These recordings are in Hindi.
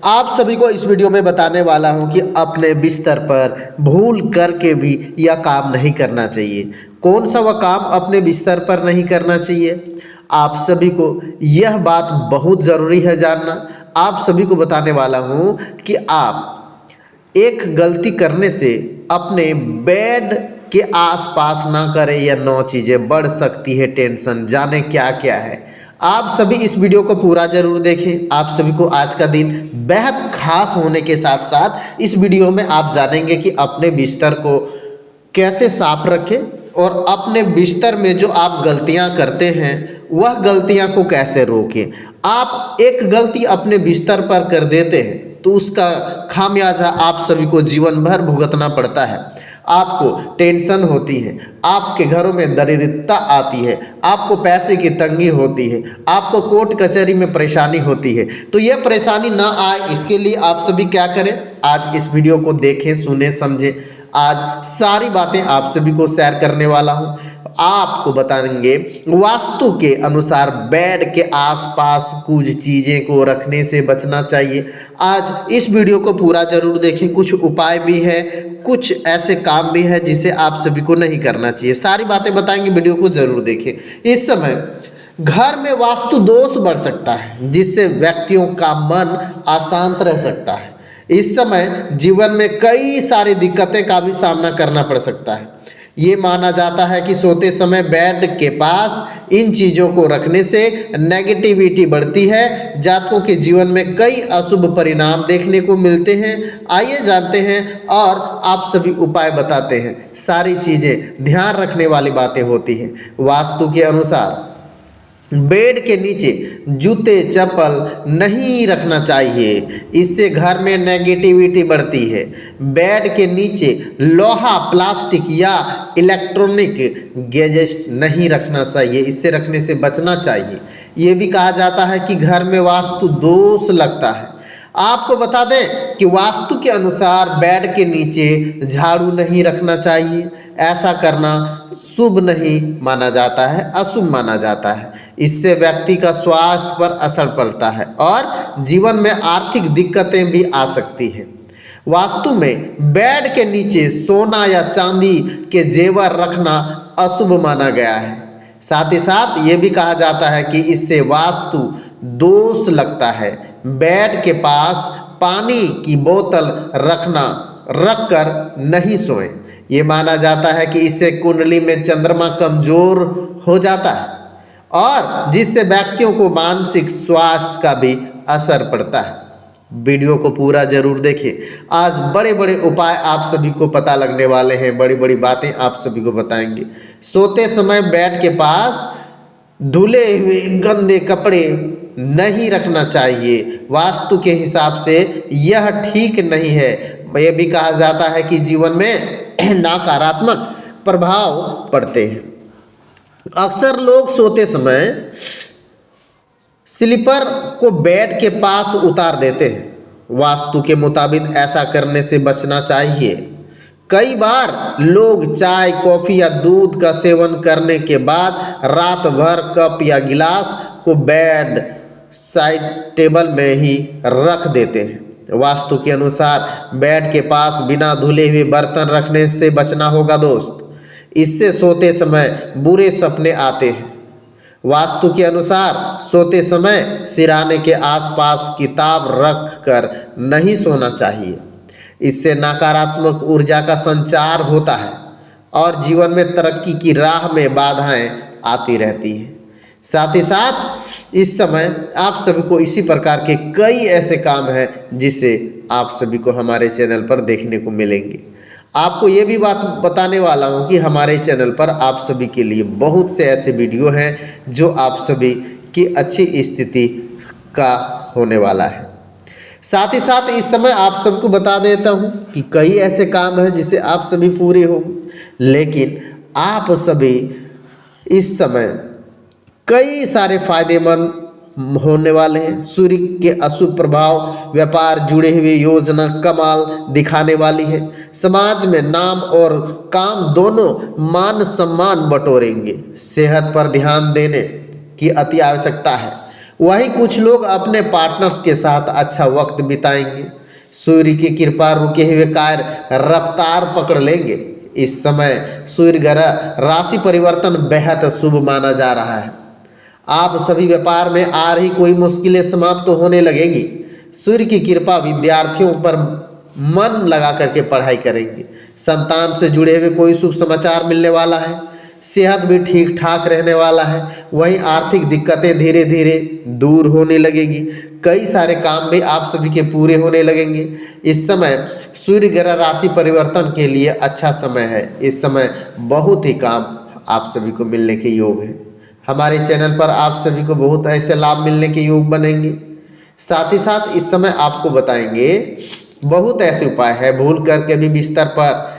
आप सभी को इस वीडियो में बताने वाला हूं कि अपने बिस्तर पर भूल करके भी यह काम नहीं करना चाहिए। कौन सा वह काम अपने बिस्तर पर नहीं करना चाहिए? आप सभी को यह बात बहुत ज़रूरी है जानना। आप सभी को बताने वाला हूं कि आप एक गलती करने से अपने बेड के आसपास ना करें। यह 9 चीज़ें बढ़ सकती है टेंशन। जाने क्या क्या है। आप सभी इस वीडियो को पूरा जरूर देखें। आप सभी को आज का दिन बेहद खास होने के साथ साथ इस वीडियो में आप जानेंगे कि अपने बिस्तर को कैसे साफ रखें और अपने बिस्तर में जो आप गलतियां करते हैं वह गलतियां को कैसे रोकें। आप एक गलती अपने बिस्तर पर कर देते हैं तो उसका खामियाजा आप सभी को जीवन भर भुगतना पड़ता है। आपको टेंशन होती है, आपके घरों में दरिद्रता आती है, आपको पैसे की तंगी होती है, आपको कोर्ट कचहरी में परेशानी होती है। तो यह परेशानी ना आए इसके लिए आप सभी क्या करें? आज इस वीडियो को देखें, सुने, समझें। आज सारी बातें आप सभी को शेयर करने वाला हूं। आपको बताएंगे वास्तु के अनुसार बेड के आसपास कुछ चीज़ें को रखने से बचना चाहिए। आज इस वीडियो को पूरा जरूर देखें। कुछ उपाय भी है, कुछ ऐसे काम भी है जिसे आप सभी को नहीं करना चाहिए। सारी बातें बताएंगे, वीडियो को जरूर देखें। इस समय घर में वास्तु दोष बढ़ सकता है जिससे व्यक्तियों का मन अशांत रह सकता है। इस समय जीवन में कई सारी दिक्कतें का भी सामना करना पड़ सकता है। ये माना जाता है कि सोते समय बेड के पास इन चीज़ों को रखने से नेगेटिविटी बढ़ती है। जातकों के जीवन में कई अशुभ परिणाम देखने को मिलते हैं। आइए जानते हैं और आप सभी उपाय बताते हैं। सारी चीज़ें ध्यान रखने वाली बातें होती हैं। वास्तु के अनुसार बेड के नीचे जूते चप्पल नहीं रखना चाहिए, इससे घर में नेगेटिविटी बढ़ती है। बेड के नीचे लोहा, प्लास्टिक या इलेक्ट्रॉनिक गैजेट नहीं रखना चाहिए, इससे रखने से बचना चाहिए। ये भी कहा जाता है कि घर में वास्तु दोष लगता है। आपको बता दें कि वास्तु के अनुसार बेड के नीचे झाड़ू नहीं रखना चाहिए। ऐसा करना शुभ नहीं माना जाता है, अशुभ माना जाता है। इससे व्यक्ति का स्वास्थ्य पर असर पड़ता है और जीवन में आर्थिक दिक्कतें भी आ सकती हैं। वास्तु में बेड के नीचे सोना या चांदी के जेवर रखना अशुभ माना गया है। साथ ही साथ ये भी कहा जाता है कि इससे वास्तु दोष लगता है। बेड के पास पानी की बोतल रखकर नहीं सोएं। ये माना जाता है कि इससे कुंडली में चंद्रमा कमजोर हो जाता है और जिससे व्यक्तियों को मानसिक स्वास्थ्य का भी असर पड़ता है। वीडियो को पूरा जरूर देखें। आज बड़े बड़े उपाय आप सभी को पता लगने वाले हैं, बड़ी बड़ी बातें आप सभी को बताएंगे। सोते समय बेड के पास धुले हुए गंदे कपड़े नहीं रखना चाहिए। वास्तु के हिसाब से यह ठीक नहीं है। यह भी कहा जाता है कि जीवन में नकारात्मक प्रभाव पड़ते हैं। अक्सर लोग सोते समय स्लीपर को बेड के पास उतार देते हैं। वास्तु के मुताबिक ऐसा करने से बचना चाहिए। कई बार लोग चाय, कॉफ़ी या दूध का सेवन करने के बाद रात भर कप या गिलास को बेड साइड टेबल में ही रख देते हैं। वास्तु के अनुसार बेड के पास बिना धुले हुए बर्तन रखने से बचना होगा दोस्त। इससे सोते समय बुरे सपने आते हैं। वास्तु के अनुसार सोते समय सिरहाने के आसपास किताब रख कर नहीं सोना चाहिए। इससे नकारात्मक ऊर्जा का संचार होता है और जीवन में तरक्की की राह में बाधाएं आती रहती हैं। साथ ही साथ इस समय आप सभी को इसी प्रकार के कई ऐसे काम हैं जिसे आप सभी को हमारे चैनल पर देखने को मिलेंगे। आपको ये भी बात बताने वाला हूँ कि हमारे चैनल पर आप सभी के लिए बहुत से ऐसे वीडियो हैं जो आप सभी की अच्छी स्थिति का होने वाला है। साथ ही साथ इस समय आप सबको बता देता हूँ कि कई ऐसे काम हैं जिसे आप सभी पूरे होंगे, लेकिन आप सभी इस समय कई सारे फायदेमंद होने वाले हैं। सूर्य के अशुभ प्रभाव व्यापार जुड़े हुए योजना कमाल दिखाने वाली है। समाज में नाम और काम दोनों मान सम्मान बटोरेंगे। सेहत पर ध्यान देने की अति आवश्यकता है। वहीं कुछ लोग अपने पार्टनर्स के साथ अच्छा वक्त बिताएंगे। सूर्य की कृपा रुके हुए कार्य रफ्तार पकड़ लेंगे। इस समय सूर्य ग्रह राशि परिवर्तन बेहद शुभ माना जा रहा है। आप सभी व्यापार में आ रही कोई मुश्किलें समाप्त होने लगेगी। सूर्य की कृपा विद्यार्थियों पर मन लगा करके पढ़ाई करेंगे। संतान से जुड़े हुए कोई शुभ समाचार मिलने वाला है। सेहत भी ठीक ठाक रहने वाला है। वहीं आर्थिक दिक्कतें धीरे धीरे दूर होने लगेगी। कई सारे काम भी आप सभी के पूरे होने लगेंगे। इस समय सूर्य ग्रह राशि परिवर्तन के लिए अच्छा समय है। इस समय बहुत ही काम आप सभी को मिलने के योग है। हमारे चैनल पर आप सभी को बहुत ऐसे लाभ मिलने के योग बनेंगे। साथ ही साथ इस समय आपको बताएंगे बहुत ऐसे उपाय है। भूल करके भी बिस्तर पर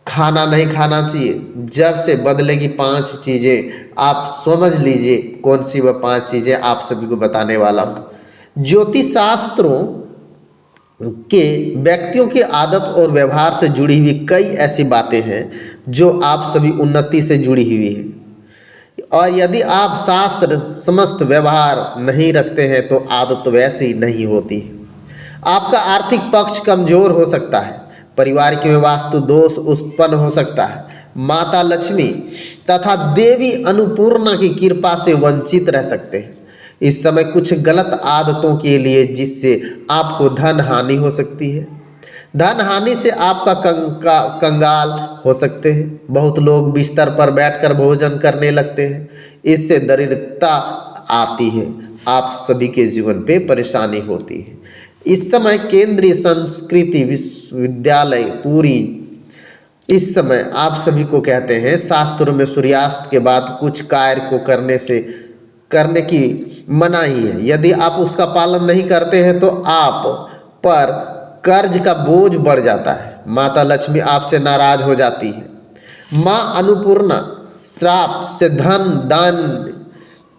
खाना नहीं खाना चाहिए। जब से बदलेगी 5 चीज़ें, आप समझ लीजिए कौन सी वह 5 चीज़ें आप सभी को बताने वाला हूँ। ज्योतिष शास्त्रों के व्यक्तियों की आदत और व्यवहार से जुड़ी हुई कई ऐसी बातें हैं जो आप सभी उन्नति से जुड़ी हुई है। और यदि आप शास्त्र समस्त व्यवहार नहीं रखते हैं तो आदत वैसी नहीं होती है। आपका आर्थिक पक्ष कमजोर हो सकता है। परिवार के में वास्तु दोष उत्पन्न हो सकता है। माता लक्ष्मी तथा देवी अन्नपूर्णा की कृपा से वंचित रह सकते हैं। इस समय कुछ गलत आदतों के लिए जिससे आपको धन हानि हो सकती है। धन हानि से आपका कंगाल हो सकते हैं। बहुत लोग बिस्तर पर बैठकर भोजन करने लगते हैं। इससे दरिद्रता आती है। आप सभी के जीवन पे परेशानी होती है। इस समय केंद्रीय संस्कृति विश्वविद्यालय पूरी इस समय आप सभी को कहते हैं शास्त्रों में सूर्यास्त के बाद कुछ कार्य को करने की मनाही है। यदि आप उसका पालन नहीं करते हैं तो आप पर कर्ज का बोझ बढ़ जाता है। माता लक्ष्मी आपसे नाराज हो जाती है। माँ अन्नपूर्णा श्राप से धन दान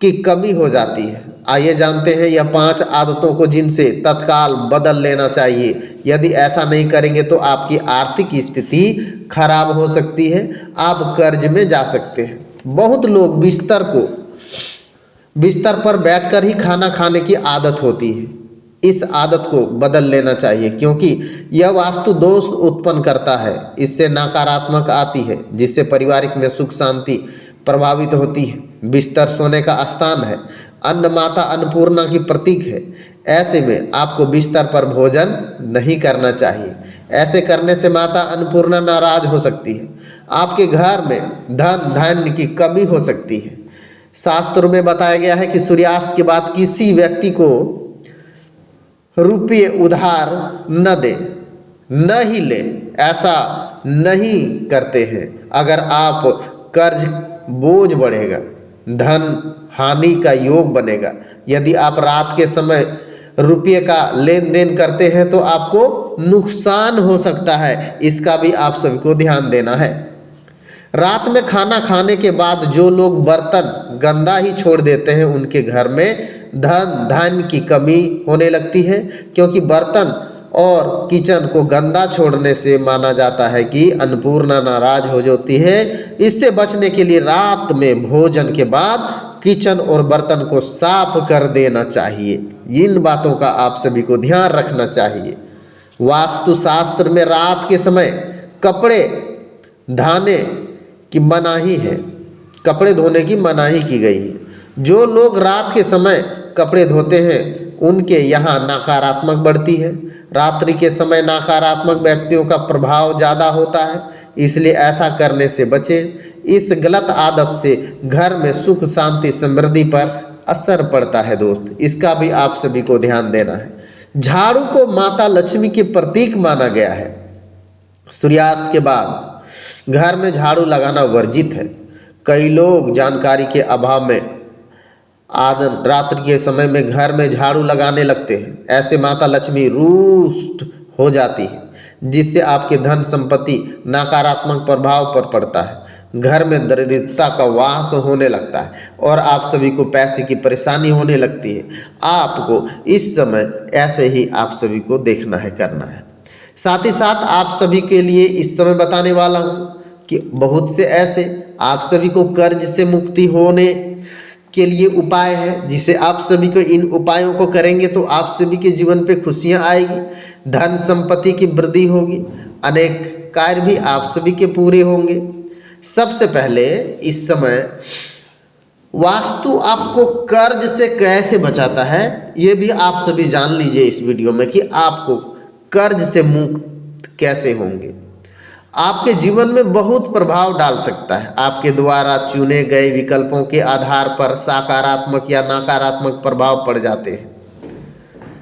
की कमी हो जाती है। आइए जानते हैं यह 5 आदतों को जिनसे तत्काल बदल लेना चाहिए। यदि ऐसा नहीं करेंगे तो आपकी आर्थिक स्थिति खराब हो सकती है। आप कर्ज में जा सकते हैं। बहुत लोग बिस्तर पर बैठकर ही खाना खाने की आदत होती है। इस आदत को बदल लेना चाहिए क्योंकि यह वास्तु दोष उत्पन्न करता है। इससे नकारात्मक आती है जिससे पारिवारिक में सुख शांति प्रभावित होती है। बिस्तर सोने का स्थान है। अन्न माता अन्नपूर्णा की प्रतीक है। ऐसे में आपको बिस्तर पर भोजन नहीं करना चाहिए। ऐसे करने से माता अन्नपूर्णा नाराज हो सकती है। आपके घर में धन धान्य की कमी हो सकती है। शास्त्रों में बताया गया है कि सूर्यास्त के बाद किसी व्यक्ति को रुपये उधार न दे, न ही ले। ऐसा नहीं करते हैं। अगर आप कर्ज बोझ बढ़ेगा, धन हानि का योग बनेगा। यदि आप रात के समय रुपये का लेन देन करते हैं तो आपको नुकसान हो सकता है। इसका भी आप सभी को ध्यान देना है। रात में खाना खाने के बाद जो लोग बर्तन गंदा ही छोड़ देते हैं उनके घर में धन धान्य की कमी होने लगती है क्योंकि बर्तन और किचन को गंदा छोड़ने से माना जाता है कि अन्नपूर्णा नाराज हो जाती है। इससे बचने के लिए रात में भोजन के बाद किचन और बर्तन को साफ कर देना चाहिए। इन बातों का आप सभी को ध्यान रखना चाहिए। वास्तु शास्त्र में रात के समय कपड़े धाने की मनाही है। कपड़े धोने की मनाही की गई है। जो लोग रात के समय कपड़े धोते हैं उनके यहाँ नकारात्मक बढ़ती है। रात्रि के समय नकारात्मक व्यक्तियों का प्रभाव ज़्यादा होता है, इसलिए ऐसा करने से बचें। इस गलत आदत से घर में सुख शांति समृद्धि पर असर पड़ता है दोस्त। इसका भी आप सभी को ध्यान देना है। झाड़ू को माता लक्ष्मी के प्रतीक माना गया है। सूर्यास्त के बाद घर में झाड़ू लगाना वर्जित है। कई लोग जानकारी के अभाव में रात्रि के समय में घर में झाड़ू लगाने लगते हैं। ऐसे माता लक्ष्मी रुष्ट हो जाती है जिससे आपके धन संपत्ति नकारात्मक प्रभाव पर पड़ता है। घर में दरिद्रता का वास होने लगता है और आप सभी को पैसे की परेशानी होने लगती है। आपको इस समय ऐसे ही आप सभी को देखना है, करना है। साथ ही साथ आप सभी के लिए इस समय बताने वाला हूँ कि बहुत से ऐसे आप सभी को कर्ज से मुक्ति होने के लिए उपाय है, जिसे आप सभी को इन उपायों को करेंगे तो आप सभी के जीवन पे खुशियां आएगी, धन संपत्ति की वृद्धि होगी, अनेक कार्य भी आप सभी के पूरे होंगे। सबसे पहले इस समय वास्तु आपको कर्ज से कैसे बचाता है ये भी आप सभी जान लीजिए इस वीडियो में कि आपको कर्ज से मुक्त कैसे होंगे। आपके जीवन में बहुत प्रभाव डाल सकता है। आपके द्वारा चुने गए विकल्पों के आधार पर सकारात्मक या नकारात्मक प्रभाव पड़ जाते हैं।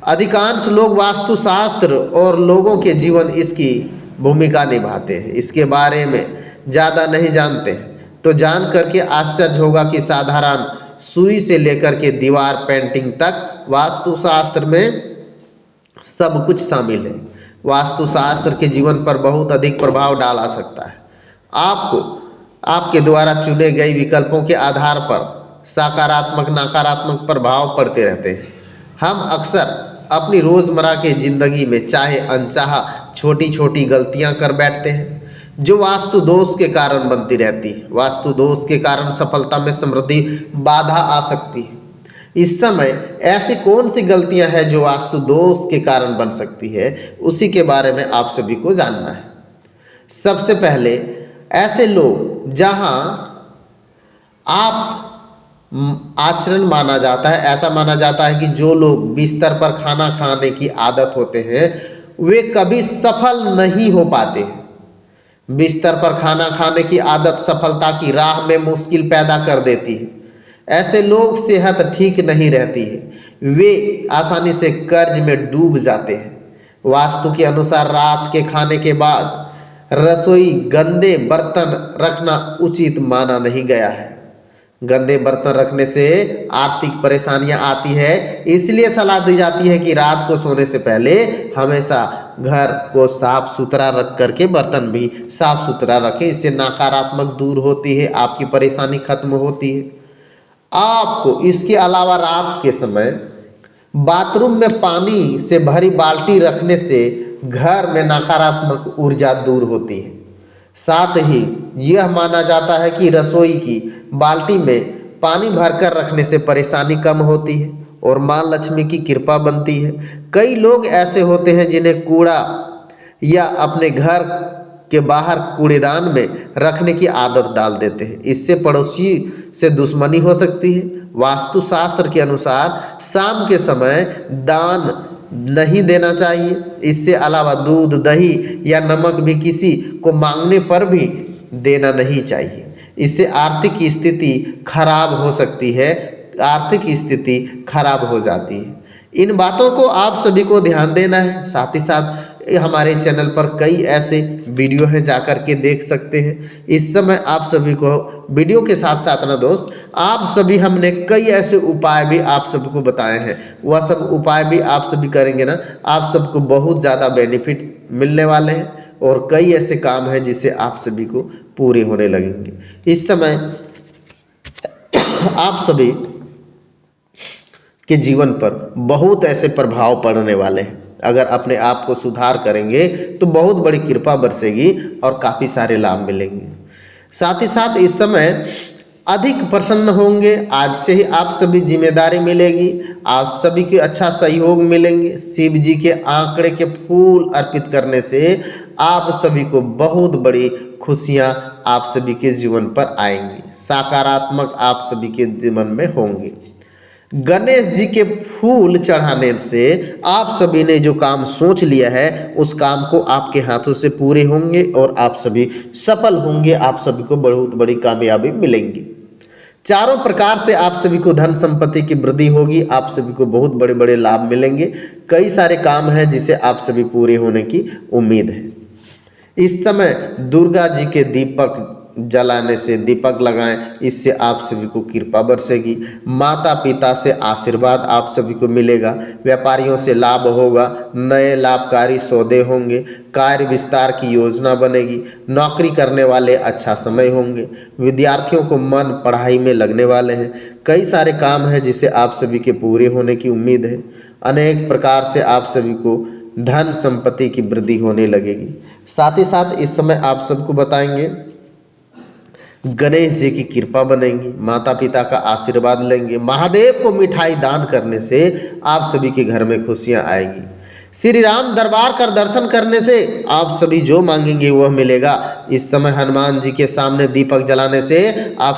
अधिकांश लोग वास्तुशास्त्र और लोगों के जीवन इसकी भूमिका निभाते हैं, इसके बारे में ज़्यादा नहीं जानते हैं। तो जान करके आश्चर्य होगा कि साधारण सुई से लेकर के दीवार पेंटिंग तक वास्तुशास्त्र में सब कुछ शामिल है। वास्तुशास्त्र के जीवन पर बहुत अधिक प्रभाव डाला सकता है। आपको आपके द्वारा चुने गए विकल्पों के आधार पर सकारात्मक नकारात्मक प्रभाव पड़ते रहते हैं। हम अक्सर अपनी रोज़मर्रा के ज़िंदगी में चाहे अनचाहा छोटी छोटी गलतियां कर बैठते हैं जो वास्तु दोष के कारण बनती रहती है। वास्तु दोष के कारण सफलता में समृद्धि बाधा आ सकती है। इस समय ऐसी कौन सी गलतियां हैं जो वास्तु दोष के कारण बन सकती है, उसी के बारे में आप सभी को जानना है। सबसे पहले ऐसे लोग जहां आप आचरण माना जाता है, ऐसा माना जाता है कि जो लोग बिस्तर पर खाना खाने की आदत होते हैं वे कभी सफल नहीं हो पाते। बिस्तर पर खाना खाने की आदत सफलता की राह में मुश्किल पैदा कर देती है। ऐसे लोग सेहत ठीक नहीं रहती है, वे आसानी से कर्ज में डूब जाते हैं। वास्तु के अनुसार रात के खाने के बाद रसोई गंदे बर्तन रखना उचित माना नहीं गया है। गंदे बर्तन रखने से आर्थिक परेशानियां आती है, इसलिए सलाह दी जाती है कि रात को सोने से पहले हमेशा घर को साफ सुथरा रख करके बर्तन भी साफ सुथरा रखें। इससे नकारात्मक दूर होती है, आपकी परेशानी खत्म होती है। आपको इसके अलावा रात के समय बाथरूम में पानी से भरी बाल्टी रखने से घर में नकारात्मक ऊर्जा दूर होती है। साथ ही यह माना जाता है कि रसोई की बाल्टी में पानी भरकर रखने से परेशानी कम होती है और माँ लक्ष्मी की कृपा बनती है। कई लोग ऐसे होते हैं जिन्हें कूड़ा या अपने घर के बाहर कूड़ेदान में रखने की आदत डाल देते हैं, इससे पड़ोसी से दुश्मनी हो सकती है। वास्तुशास्त्र के अनुसार शाम के समय दान नहीं देना चाहिए। इससे अलावा दूध, दही या नमक भी किसी को मांगने पर भी देना नहीं चाहिए। इससे आर्थिक स्थिति खराब हो सकती है, आर्थिक स्थिति खराब हो जाती है। इन बातों को आप सभी को ध्यान देना है। साथ ही साथ हमारे चैनल पर कई ऐसे वीडियो हैं, जाकर के देख सकते हैं। इस समय आप सभी को वीडियो के साथ साथ ना दोस्त, आप सभी हमने कई ऐसे उपाय भी आप सभी को बताए हैं। वह सब उपाय भी आप सभी करेंगे ना, आप सबको बहुत ज़्यादा बेनिफिट मिलने वाले हैं और कई ऐसे काम हैं जिससे आप सभी को पूरे होने लगेंगे। इस समय आप सभी के जीवन पर बहुत ऐसे प्रभाव पड़ने वाले हैं। अगर अपने आप को सुधार करेंगे तो बहुत बड़ी कृपा बरसेगी और काफ़ी सारे लाभ मिलेंगे। साथ ही साथ इस समय अधिक प्रसन्न होंगे। आज से ही आप सभी जिम्मेदारी मिलेगी, आप सभी के अच्छा सहयोग मिलेंगे। शिव जी के आंकड़े के फूल अर्पित करने से आप सभी को बहुत बड़ी खुशियां आप सभी के जीवन पर आएंगी, सकारात्मक आप सभी के जीवन में होंगे। गणेश जी के फूल चढ़ाने से आप सभी ने जो काम सोच लिया है उस काम को आपके हाथों से पूरे होंगे और आप सभी सफल होंगे। आप सभी को बहुत बड़ी कामयाबी मिलेंगी। चारों प्रकार से आप सभी को धन संपत्ति की वृद्धि होगी। आप सभी को बहुत बड़े बड़े लाभ मिलेंगे। कई सारे काम हैं जिसे आप सभी पूरे होने की उम्मीद है। इस समय दुर्गा जी के दीपक जलाने से, दीपक लगाएं, इससे आप सभी को कृपा बरसेगी। माता पिता से आशीर्वाद आप सभी को मिलेगा। व्यापारियों से लाभ होगा, नए लाभकारी सौदे होंगे, कार्य विस्तार की योजना बनेगी। नौकरी करने वाले अच्छा समय होंगे। विद्यार्थियों को मन पढ़ाई में लगने वाले हैं। कई सारे काम हैं जिसे आप सभी के पूरे होने की उम्मीद है। अनेक प्रकार से आप सभी को धन संपत्ति की वृद्धि होने लगेगी। साथ ही साथ इस समय आप सबको बताएंगे गणेश जी की कृपा बनेंगी, माता पिता का आशीर्वाद लेंगे, महादेव को मिठाई दान करने से आप सभी के घर में खुशियां आएगी। श्री राम दरबार का दर्शन करने से आप सभी जो मांगेंगे वह मिलेगा। इस समय हनुमान जी के सामने दीपक जलाने से आप